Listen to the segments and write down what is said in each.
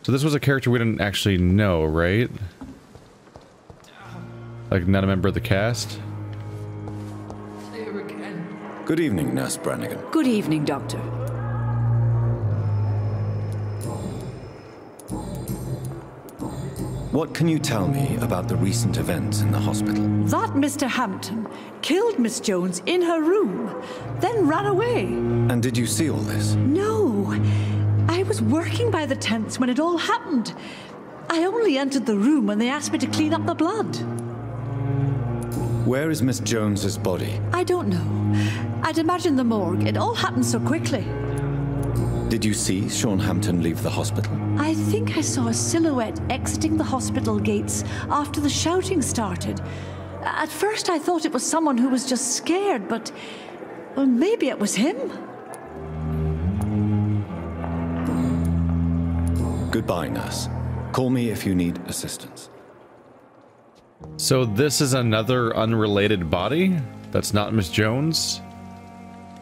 So this was a character we didn't actually know, right? Like, not a member of the cast? Here again. Good evening, Ness Brannigan. Good evening, Doctor. What can you tell me about the recent events in the hospital? That Mr. Hampton killed Miss Jones in her room, then ran away. And did you see all this? No. I was working by the tents when it all happened. I only entered the room when they asked me to clean up the blood. Where is Miss Jones's body? I don't know. I'd imagine the morgue. It all happened so quickly. Did you see Sean Hampton leave the hospital? I think I saw a silhouette exiting the hospital gates after the shouting started. At first I thought it was someone who was just scared, but well, maybe it was him. Goodbye, nurse. Call me if you need assistance. So this is another unrelated body? That's not Miss Jones?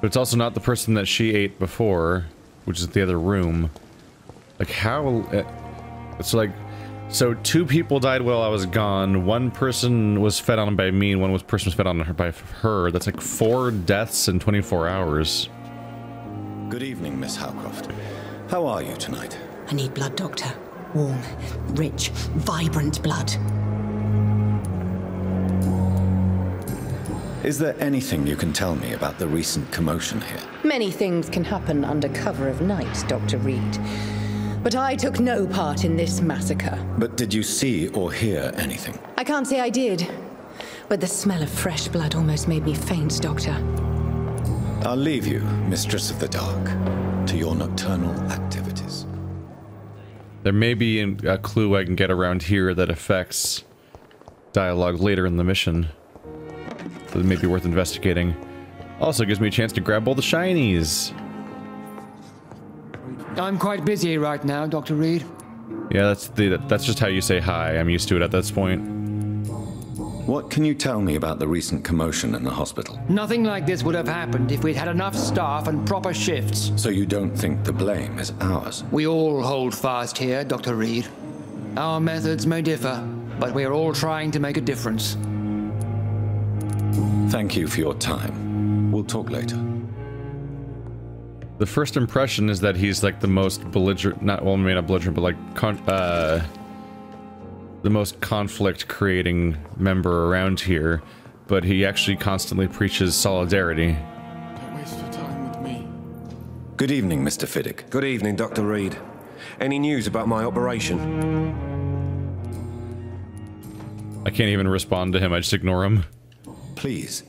But it's also not the person that she ate before, which is the other room. Like, how... It's like... So two people died while I was gone. One person was fed on by me, and one person was fed on by her. That's like 4 deaths in 24 hours. Good evening, Miss Howcroft. How are you tonight? I need blood, Doctor. Warm, rich, vibrant blood. Is there anything you can tell me about the recent commotion here? Many things can happen under cover of night, Dr. Reid. But I took no part in this massacre. But did you see or hear anything? I can't say I did. But the smell of fresh blood almost made me faint, Doctor. I'll leave you, Mistress of the Dark, to your nocturnal activities. There may be a clue I can get around here that affects dialogue later in the mission. So it may be worth investigating. Also gives me a chance to grab all the shinies. I'm quite busy right now, Dr. Reid. Yeah, that's just how you say hi. I'm used to it at this point. What can you tell me about the recent commotion in the hospital? Nothing like this would have happened if we'd had enough staff and proper shifts. So you don't think the blame is ours? We all hold fast here, Dr. Reid. Our methods may differ, but we are all trying to make a difference. Thank you for your time. We'll talk later. The first impression is that he's like the most belligerent, not, well, maybe not belligerent, but like, the most conflict-creating member around here, but he actually constantly preaches solidarity. Don't waste your time with me. Good evening, Mr. Fiddick. Good evening, Dr. Reid. Any news about my operation? I can't even respond to him, I just ignore him. Please,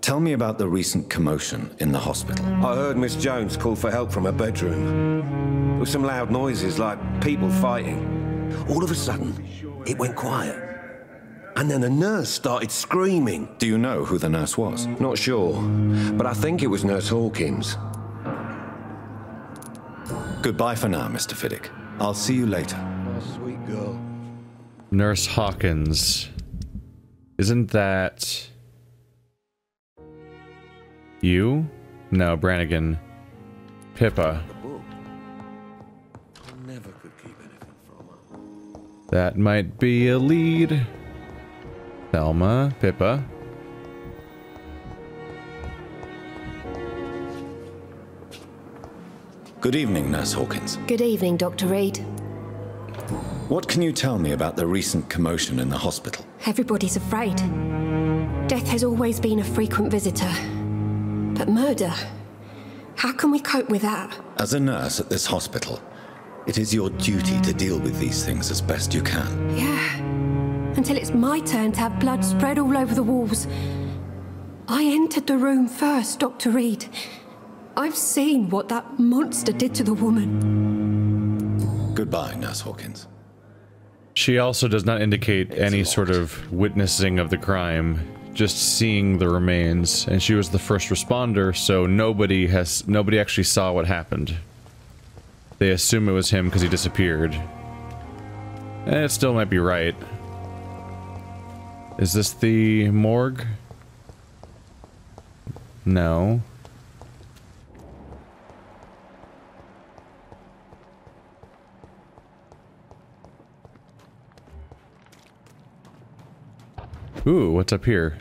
tell me about the recent commotion in the hospital. I heard Miss Jones call for help from her bedroom. There were some loud noises, like people fighting. All of a sudden, it went quiet. And then a nurse started screaming. Do you know who the nurse was? Not sure, but I think it was Nurse Hawkins. Goodbye for now, Mr. Fiddick. I'll see you later. Sweet girl. Nurse Hawkins. Isn't that... you? No, Brannigan. Pippa. I never could keep anything from her. That might be a lead. Thelma, Pippa. Good evening, Nurse Hawkins. Good evening, Dr. Reid. What can you tell me about the recent commotion in the hospital? Everybody's afraid. Death has always been a frequent visitor. But murder? How can we cope with that? As a nurse at this hospital, it is your duty to deal with these things as best you can. Yeah. Until it's my turn to have blood spread all over the walls. I entered the room first, Dr. Reid. I've seen what that monster did to the woman. Goodbye, Nurse Hawkins. She also does not indicate any sort of witnessing of the crime, just seeing the remains, and she was the first responder, so nobody actually saw what happened. They assume it was him because he disappeared. And it still might be right. Is this the morgue? No. Ooh, what's up here?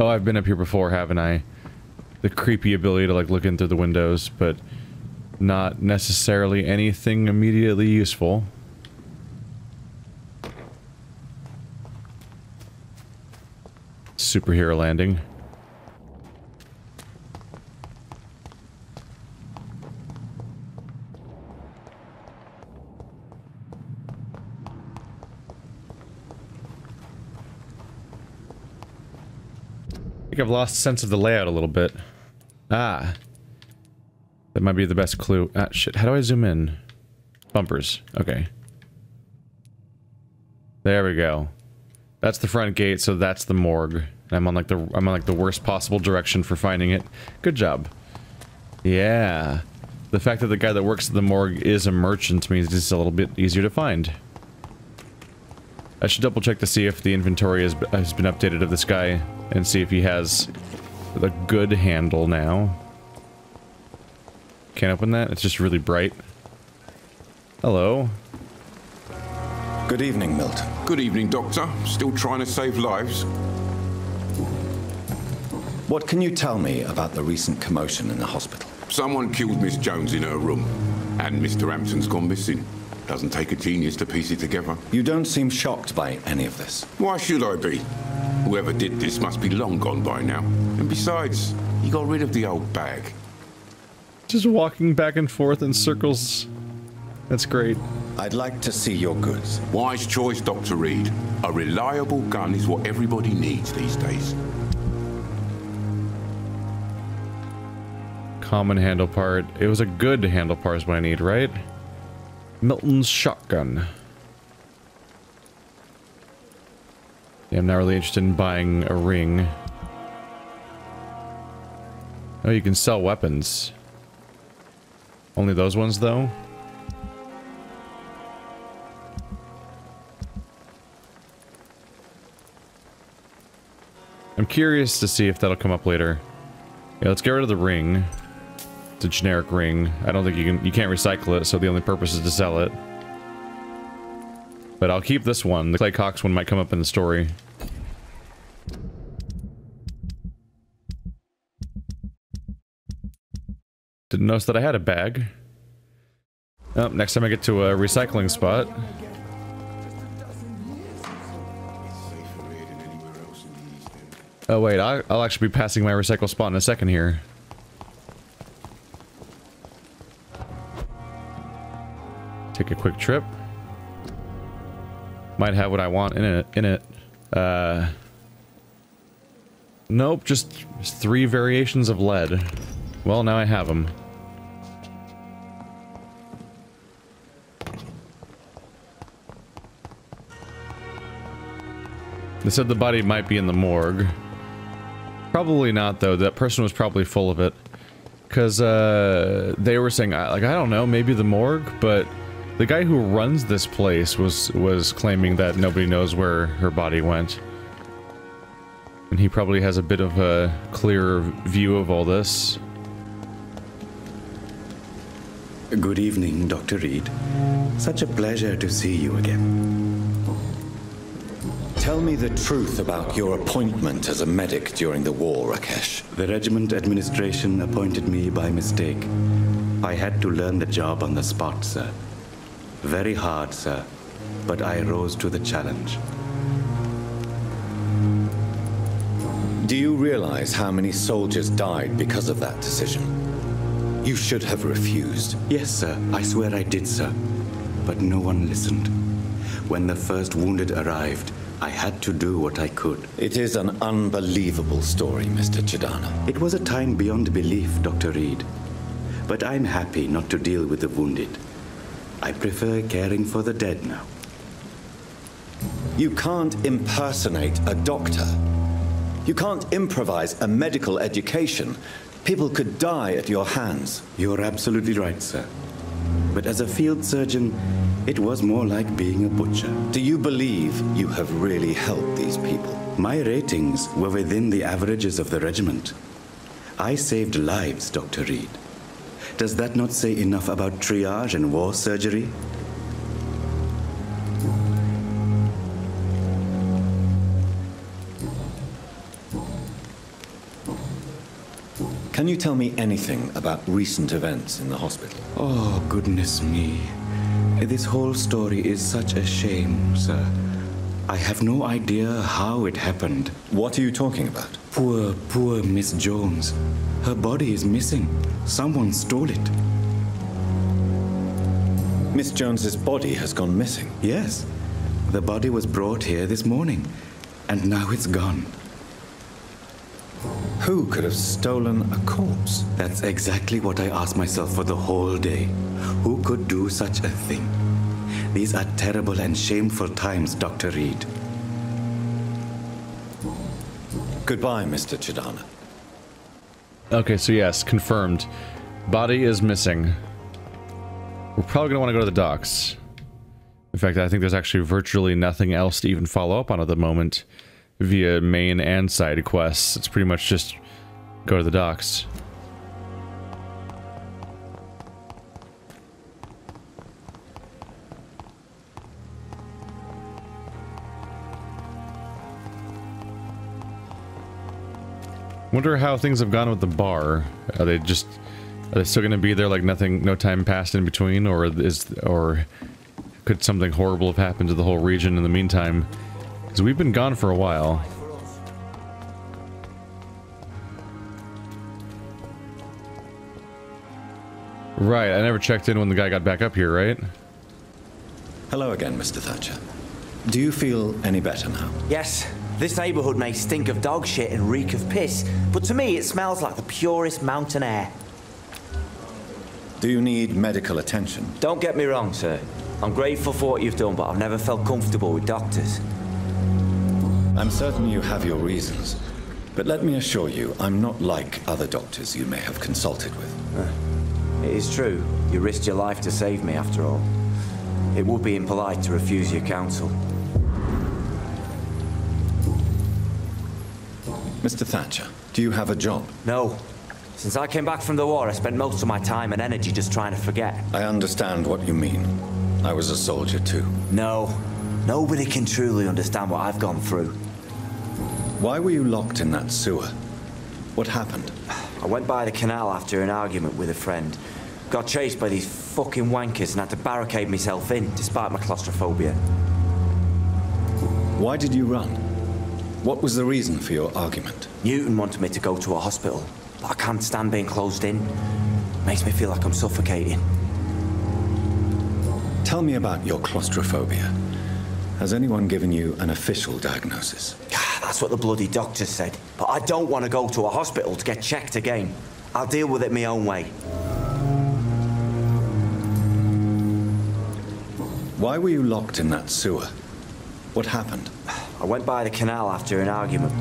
Oh, I've been up here before, haven't I? The creepy ability to like look in through the windows, but not necessarily anything immediately useful. Superhero landing. I think I've lost sense of the layout a little bit. Ah. That might be the best clue. Ah, shit. How do I zoom in? Bumpers. Okay. There we go. That's the front gate, so that's the morgue. I'm on like the worst possible direction for finding it. Good job. Yeah. The fact that the guy that works at the morgue is a merchant means it's a little bit easier to find. I should double check to see if the inventory has been updated of this guy and see if he has the good handle now. Can't open that? It's just really bright. Hello. Good evening, Milton. Good evening, Doctor. Still trying to save lives? What can you tell me about the recent commotion in the hospital? Someone killed Miss Jones in her room, and Mr. Hampton's gone missing. Doesn't take a genius to piece it together. You don't seem shocked by any of this. Why should I be? Whoever did this must be long gone by now. And besides, he got rid of the old bag. Just walking back and forth in circles. That's great. I'd like to see your goods. Wise choice, Dr. Reid. A reliable gun is what everybody needs these days. Common handle part. It was a good handle part is what I need, right? Milton's shotgun. Yeah, I'm not really interested in buying a ring. Oh, you can sell weapons. Only those ones, though? I'm curious to see if that'll come up later. Yeah, let's get rid of the ring. It's a generic ring. I don't think you can't recycle it, so the only purpose is to sell it. But I'll keep this one. The Clay Cox one might come up in the story. Didn't notice that I had a bag. Oh, next time I get to a recycling spot. Oh wait, I'll actually be passing my recycle spot in a second here. Take a quick trip. Might have what I want in it. Nope, just 3 variations of lead. Well, now I have them. They said the body might be in the morgue. Probably not, though. That person was probably full of it. Because, they were saying, like, I don't know, maybe the morgue, but the guy who runs this place was claiming that nobody knows where her body went. And he probably has a bit of a clearer view of all this. Good evening, Dr. Reid. Such a pleasure to see you again. Tell me the truth about your appointment as a medic during the war, Rakesh. The regiment administration appointed me by mistake. I had to learn the job on the spot, sir. Very hard, sir, but I rose to the challenge. Do you realize how many soldiers died because of that decision? You should have refused. Yes, sir. I swear I did, sir. But no one listened. When the first wounded arrived, I had to do what I could. It is an unbelievable story, Mr. Chu Donna. It was a time beyond belief, Dr. Reid. But I'm happy not to deal with the wounded. I prefer caring for the dead now. You can't impersonate a doctor. You can't improvise a medical education. People could die at your hands. You're absolutely right, sir. But as a field surgeon, it was more like being a butcher. Do you believe you have really helped these people? My ratings were within the averages of the regiment. I saved lives, Dr. Reid. Does that not say enough about triage and war surgery? Can you tell me anything about recent events in the hospital? Oh, goodness me. This whole story is such a shame, sir. I have no idea how it happened. What are you talking about? Poor Miss Jones. Her body is missing. Someone stole it. Miss Jones's body has gone missing? Yes. The body was brought here this morning, and now it's gone. Who could have stolen a corpse? That's exactly what I asked myself for the whole day. Who could do such a thing? These are terrible and shameful times, Dr. Reid. Goodbye, Mr. Chu Donna. Okay, so yes, confirmed. Body is missing. We're probably going to want to go to the docks. In fact, I think there's actually virtually nothing else to even follow up on at the moment via main and side quests. It's pretty much just go to the docks. Wonder how things have gone with the bar. Are they still going to be there like nothing, no time passed in between, or could something horrible have happened to the whole region in the meantime? Because we've been gone for a while. Right, I never checked in when the guy got back up here, right? Hello again, Mr. Thatcher. Do you feel any better now? Yes. This neighborhood may stink of dog shit and reek of piss, but to me it smells like the purest mountain air. Do you need medical attention? Don't get me wrong, sir. I'm grateful for what you've done, but I've never felt comfortable with doctors. I'm certain you have your reasons, but let me assure you, I'm not like other doctors you may have consulted with. It is true. You risked your life to save me, after all. It would be impolite to refuse your counsel. Mr. Thatcher, do you have a job? No. Since I came back from the war, I spent most of my time and energy just trying to forget. I understand what you mean. I was a soldier too. No. Nobody can truly understand what I've gone through. Why were you locked in that sewer? What happened? I went by the canal after an argument with a friend. Got chased by these fucking wankers and had to barricade myself in, despite my claustrophobia. Why did you run? What was the reason for your argument? Newton wanted me to go to a hospital, but I can't stand being closed in. Makes me feel like I'm suffocating. Tell me about your claustrophobia. Has anyone given you an official diagnosis? That's what the bloody doctor said. But I don't want to go to a hospital to get checked again. I'll deal with it my own way. Why were you locked in that sewer? What happened? I went by the canal after an argument.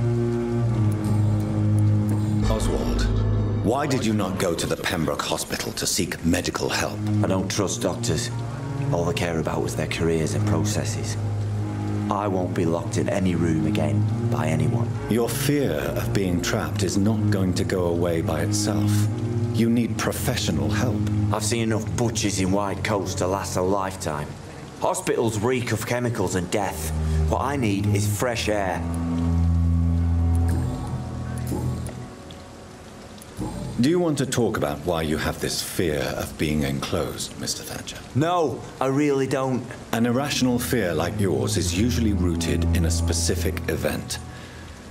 Oswald, why did you not go to the Pembroke Hospital to seek medical help? I don't trust doctors. All they care about was their careers and processes. I won't be locked in any room again by anyone. Your fear of being trapped is not going to go away by itself. You need professional help. I've seen enough butchers in white coats to last a lifetime. Hospitals reek of chemicals and death. What I need is fresh air. Do you want to talk about why you have this fear of being enclosed, Mr. Thatcher? No, I really don't. An irrational fear like yours is usually rooted in a specific event.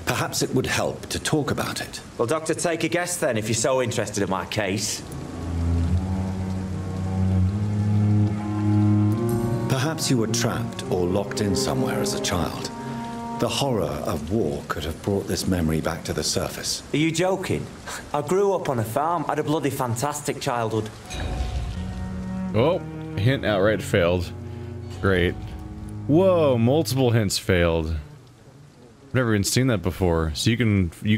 Perhaps it would help to talk about it. Well, Doctor, take a guess then, if you're so interested in my case. Perhaps you were trapped or locked in somewhere as a child. The horror of war could have brought this memory back to the surface. Are you joking? I grew up on a farm. I had a bloody fantastic childhood. Oh, hint outright failed. Great. Whoa, multiple hints failed. I've never even seen that before. So you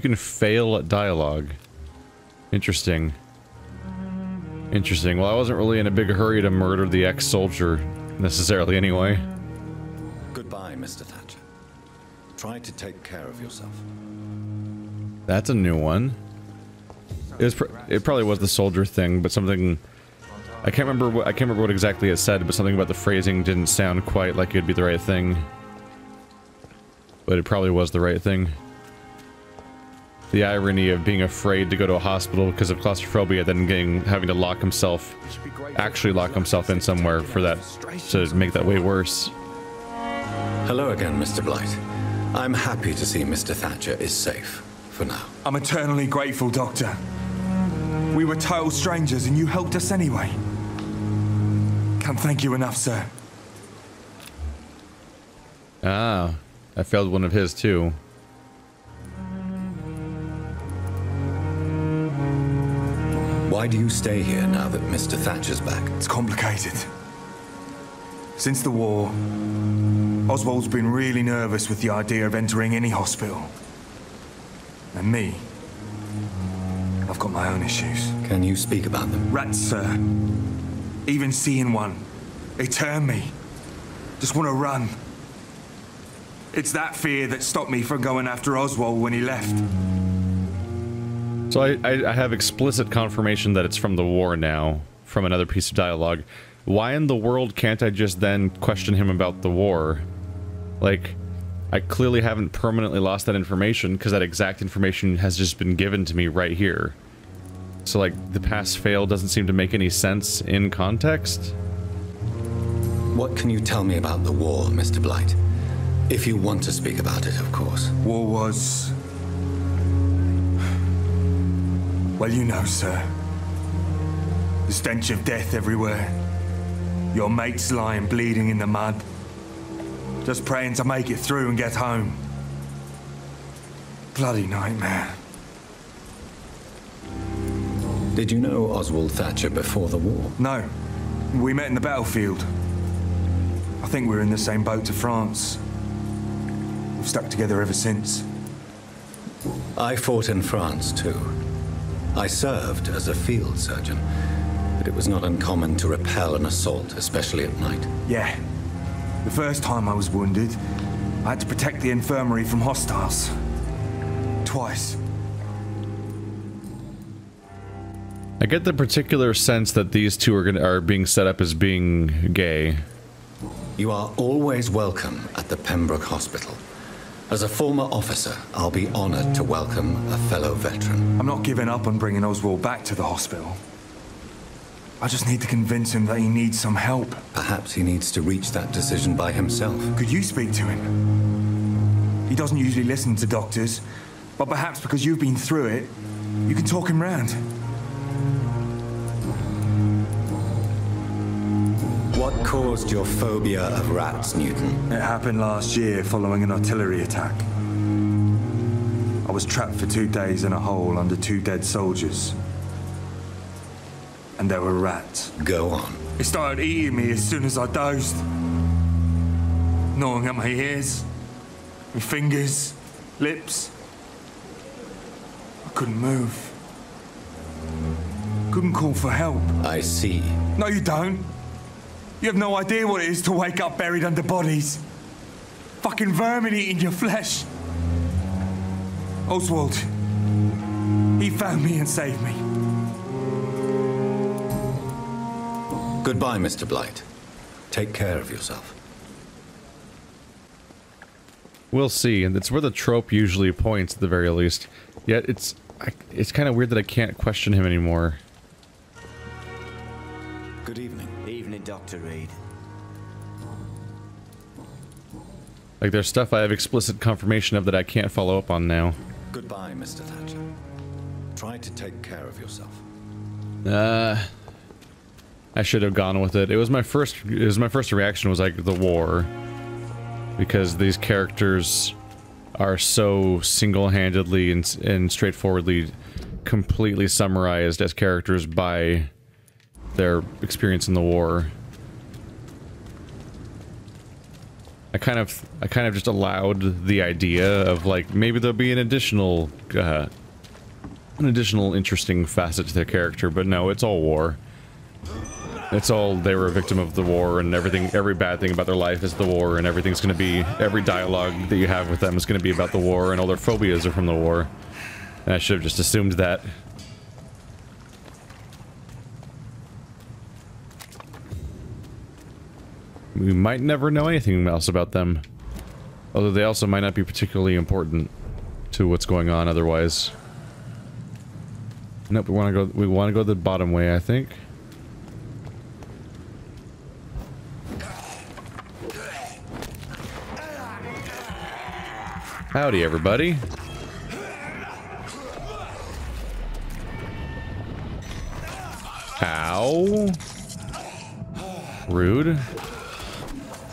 can fail at dialogue. Interesting. Interesting. Well, I wasn't really in a big hurry to murder the ex-soldier necessarily anyway. Goodbye, Mr. Thatcher. Try to take care of yourself. That's a new one. It probably was the soldier thing, but something I can't remember what exactly it said, but something about the phrasing didn't sound quite like it'd be the right thing. But it probably was the right thing. The irony of being afraid to go to a hospital because of claustrophobia, then having to actually lock himself in somewhere for that, to make that way worse. Hello again, Mr. Blight. I'm happy to see Mr. Thatcher is safe, for now. I'm eternally grateful, Doctor. We were total strangers and you helped us anyway. Can't thank you enough, sir. Ah, I failed one of his too. Why do you stay here now that Mr. Thatcher's back? It's complicated. Since the war, Oswald's been really nervous with the idea of entering any hospital. And me, I've got my own issues. Can you speak about them? Rats, sir. Even seeing one, they turn me. Just want to run. It's that fear that stopped me from going after Oswald when he left. So I have explicit confirmation that it's from the war now, from another piece of dialogue. Why in the world can't I just then question him about the war? Like, I clearly haven't permanently lost that information, because that exact information has just been given to me right here. So, like, the pass-fail doesn't seem to make any sense in context? What can you tell me about the war, Mr. Blight? If you want to speak about it, of course. War was... well, you know, sir. The stench of death everywhere. Your mates lying bleeding in the mud. Just praying to make it through and get home. Bloody nightmare. Did you know Oswald Thatcher before the war? No. We met in the battlefield. I think we're in the same boat to France. We've stuck together ever since. I fought in France, too. I served as a field surgeon, but it was not uncommon to repel an assault, especially at night. Yeah. The first time I was wounded, I had to protect the infirmary from hostiles. Twice. I get the particular sense that these two are being set up as being gay. You are always welcome at the Pembroke Hospital. As a former officer, I'll be honored to welcome a fellow veteran. I'm not giving up on bringing Oswald back to the hospital. I just need to convince him that he needs some help. Perhaps he needs to reach that decision by himself. Could you speak to him? He doesn't usually listen to doctors, but perhaps because you've been through it, you can talk him round. What caused your phobia of rats, Newton? It happened last year following an artillery attack. I was trapped for 2 days in a hole under 2 dead soldiers. And there were rats. Go on. It started eating me as soon as I dozed. Gnawing at my ears, my fingers, lips. I couldn't move. Couldn't call for help. I see. No, you don't. You have no idea what it is to wake up buried under bodies. Fucking vermin eating your flesh. Oswald. He found me and saved me. Goodbye, Mr. Blight. Take care of yourself. We'll see, and it's where the trope usually points at the very least. Yet it's kind of weird that I can't question him anymore. Good evening. Evening, Dr. Reid. Like, there's stuff I have explicit confirmation of that I can't follow up on now. Goodbye, Mr. Thatcher. Try to take care of yourself. I should have gone with it. It was my first reaction was like the war. Because these characters are so single-handedly and straightforwardly completely summarized as characters by their experience in the war. I kind of just allowed the idea of, like, maybe there'll be an additional interesting facet to their character, but no, it's all war. It's all they were a victim of the war, and every bad thing about their life is the war, and everything's gonna be, every dialogue that you have with them is gonna be about the war, and all their phobias are from the war. And I should have just assumed that. We might never know anything else about them. Although they also might not be particularly important to what's going on otherwise. Nope, we want to go the bottom way, I think. Howdy, everybody. Ow. Rude. And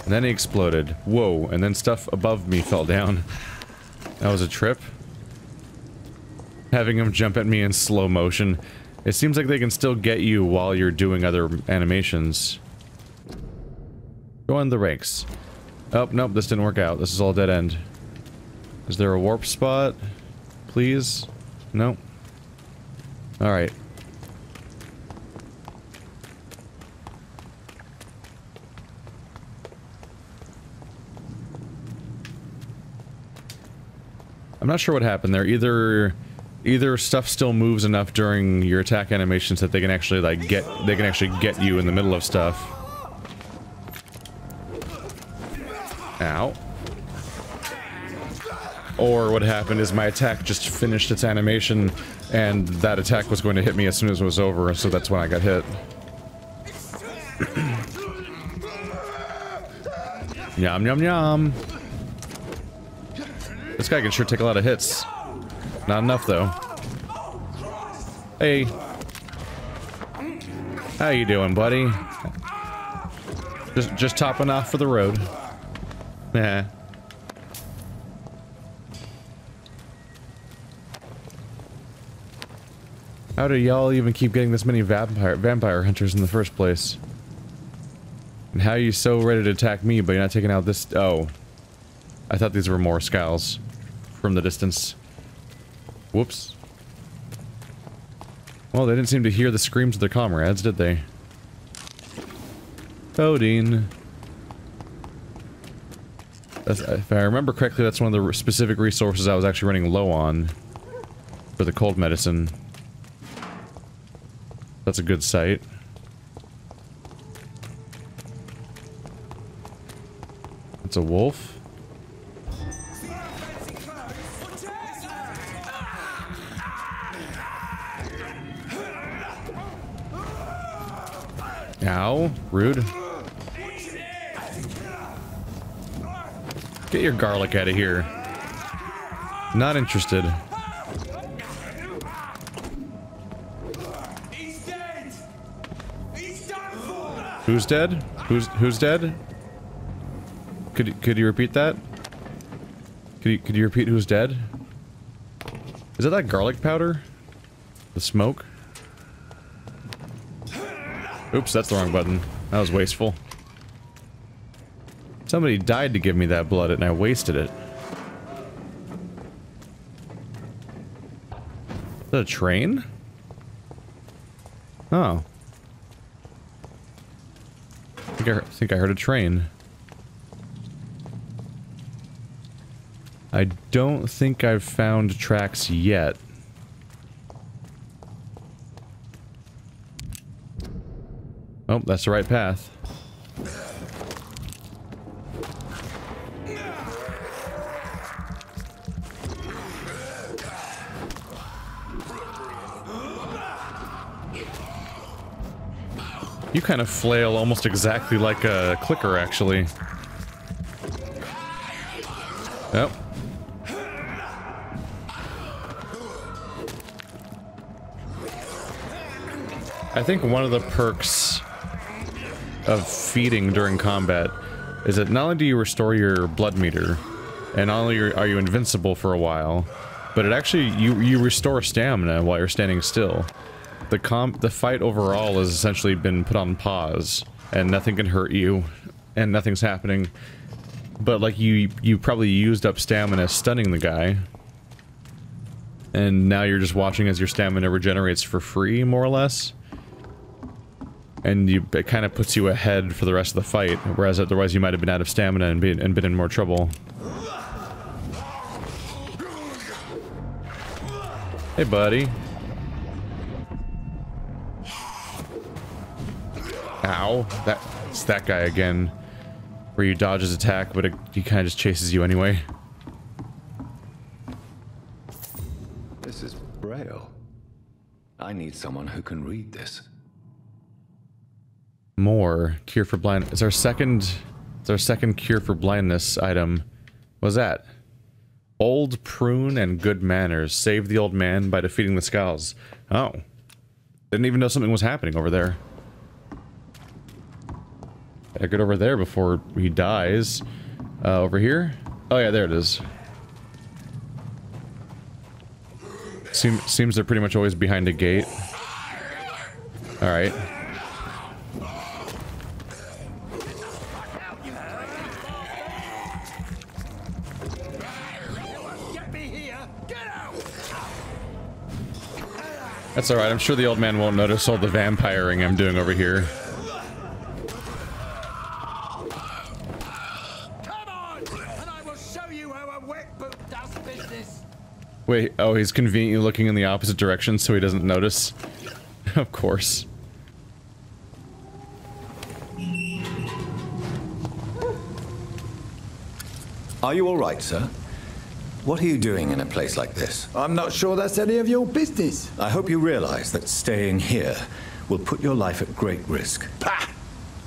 then he exploded. Whoa, and then stuff above me fell down. That was a trip. Having him jump at me in slow motion. It seems like they can still get you while you're doing other animations. Join the ranks. Oh, nope, this didn't work out. This is all dead end. Is there a warp spot? Please? No. Alright. I'm not sure what happened there. Either stuff still moves enough during your attack animations that they can actually like get you in the middle of stuff. Ow. Or what happened is my attack just finished its animation and that attack was going to hit me as soon as it was over, so that's when I got hit. Yum yum yum. This guy can sure take a lot of hits. Not enough though. Hey. How you doing, buddy? Just topping off for the road. Nah. How do y'all even keep getting this many vampire hunters in the first place? And how are you so ready to attack me, but you're not taking out this— oh. I thought these were more skals from the distance. Whoops. Well, they didn't seem to hear the screams of their comrades, did they? Codeine. If I remember correctly, that's one of the specific resources I was actually running low on for the cold medicine. That's a good sight. It's a wolf. Ow, rude. Get your garlic out of here. Not interested. Who's dead? Who's dead? Could you repeat that? Could you repeat who's dead? Is it that garlic powder? The smoke? Oops, that's the wrong button. That was wasteful. Somebody died to give me that blood and I wasted it. Is that a train? Oh. I think I heard a train. I don't think I've found tracks yet. Oh, that's the right path. You kind of flail almost exactly like a clicker, actually. Yep. I think one of the perks of feeding during combat is that not only do you restore your blood meter, and not only are you invincible for a while, but it actually, you restore stamina while you're standing still. The fight overall has essentially been put on pause, and nothing can hurt you, and nothing's happening. But like you probably used up stamina stunning the guy, and now you're just watching as your stamina regenerates for free, more or less. And it kind of puts you ahead for the rest of the fight, whereas otherwise you might have been out of stamina and been in more trouble. Hey, buddy. Ow. It's that guy again. Where you dodge his attack, but he kind of just chases you anyway. I need someone who can read this. More cure for blind. It's our second cure for blindness item. What's that? Old prune and good manners. Save the old man by defeating the skals. Oh. Didn't even know something was happening over there. Gotta get over there before he dies. Over here? Oh yeah, there it is. Seems they're pretty much always behind a gate. Alright. That's alright, I'm sure the old man won't notice all the vampiring I'm doing over here. Come on, and I will show you how a wet boot does business. Wait, oh, he's conveniently looking in the opposite direction so he doesn't notice. Of course. Are you all right, sir? What are you doing in a place like this? I'm not sure that's any of your business. I hope you realize that staying here will put your life at great risk. Pah!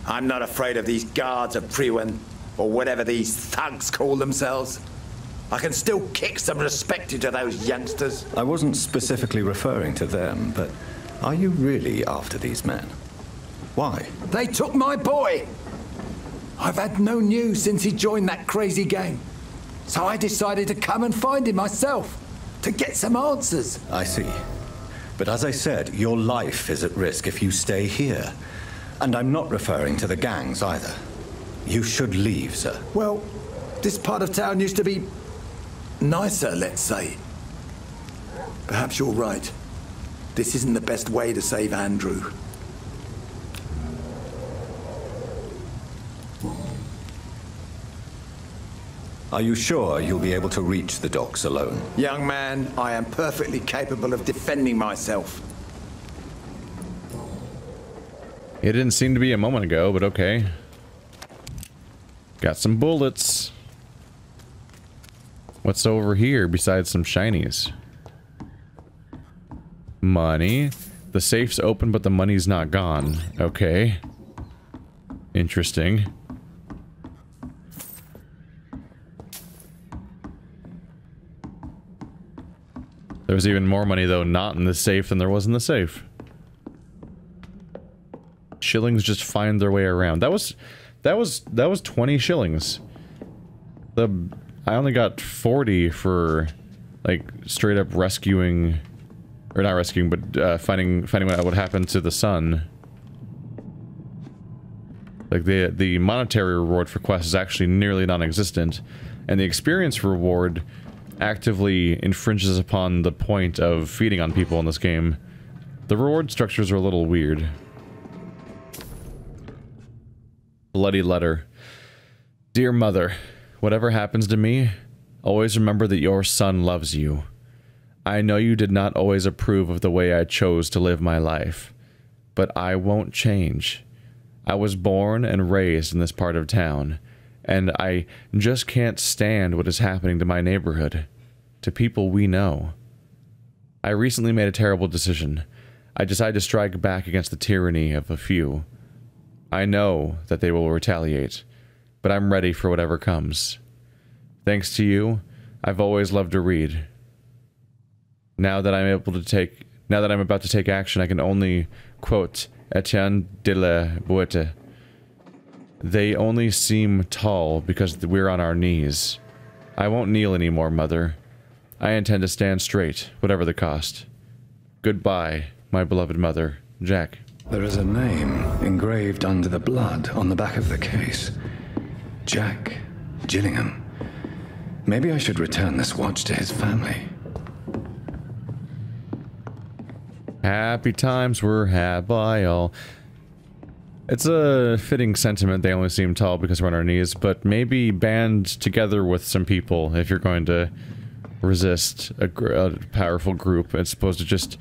I'm not afraid of these guards of Priwen, or whatever these thugs call themselves. I can still kick some respect into those youngsters. I wasn't specifically referring to them, but are you really after these men? Why? They took my boy! I've had no news since he joined that crazy gang. So I decided to come and find him myself, to get some answers. I see. But as I said, your life is at risk if you stay here. And I'm not referring to the gangs either. You should leave, sir. Well, this part of town used to be nicer, let's say. Perhaps you're right. This isn't the best way to save Andrew. Are you sure you'll be able to reach the docks alone? Young man, I am perfectly capable of defending myself. It didn't seem to be a moment ago, but okay. Got some bullets. What's over here besides some shinies? Money. The safe's open, but the money's not gone. Okay. Interesting. There was even more money, though, not in the safe than there was in the safe. Shillings just find their way around. That was 20 shillings. I only got 40 for, like, straight up rescuing, or not rescuing, but finding what would happen to the son. Like, the monetary reward for quests is actually nearly non-existent, and the experience reward actively infringes upon the point of feeding on people in this game. The reward structures are a little weird. Bloody letter. Dear Mother, whatever happens to me, always remember that your son loves you. I know you did not always approve of the way I chose to live my life, but I won't change. I was born and raised in this part of town, and I just can't stand what is happening to my neighborhood, to people we know. I recently made a terrible decision. I decided to strike back against the tyranny of a few. I know that they will retaliate, but I'm ready for whatever comes. Thanks to you, I've always loved to read. Now that I'm about to take action, I can only quote Etienne de la Boete. They only seem tall because we're on our knees. I won't kneel anymore, Mother. I intend to stand straight, whatever the cost. Goodbye, my beloved mother, Jack. There is a name engraved under the blood on the back of the case. Jack Gillingham. Maybe I should return this watch to his family. Happy times were had by all. It's a fitting sentiment they only seem tall because we're on our knees, but maybe band together with some people if you're going to resist a powerful group as opposed to just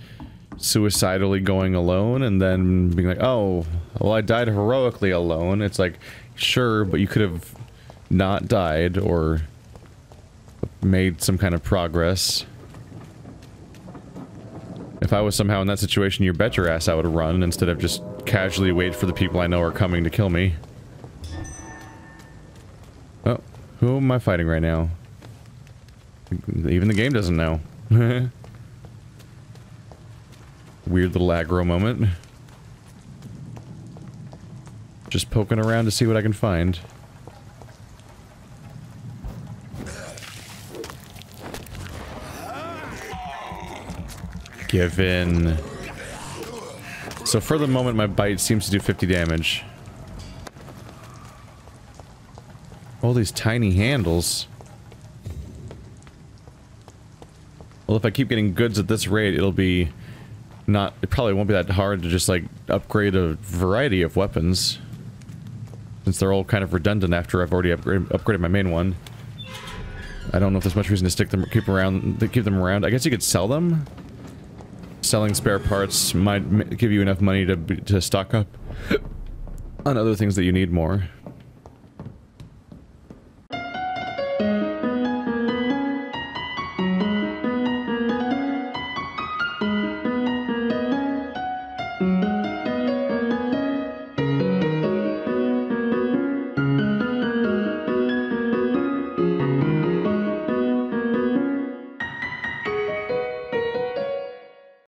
suicidally going alone and then being like, oh, well, I died heroically alone. It's like, sure, but you could have not died or made some kind of progress. If I was somehow in that situation, you bet your ass I would run instead of just casually wait for the people I know are coming to kill me. Oh, who am I fighting right now? Even the game doesn't know. Weird little aggro moment. Just poking around to see what I can find. Given. So for the moment, my bite seems to do 50 damage. All these tiny handles. Well, if I keep getting goods at this rate, it'll be not... It probably won't be that hard to just, like, upgrade a variety of weapons. Since they're all kind of redundant after I've already upgraded my main one. I don't know if there's much reason to keep them around. I guess you could sell them? Selling spare parts might give you enough money to stock up on other things that you need more.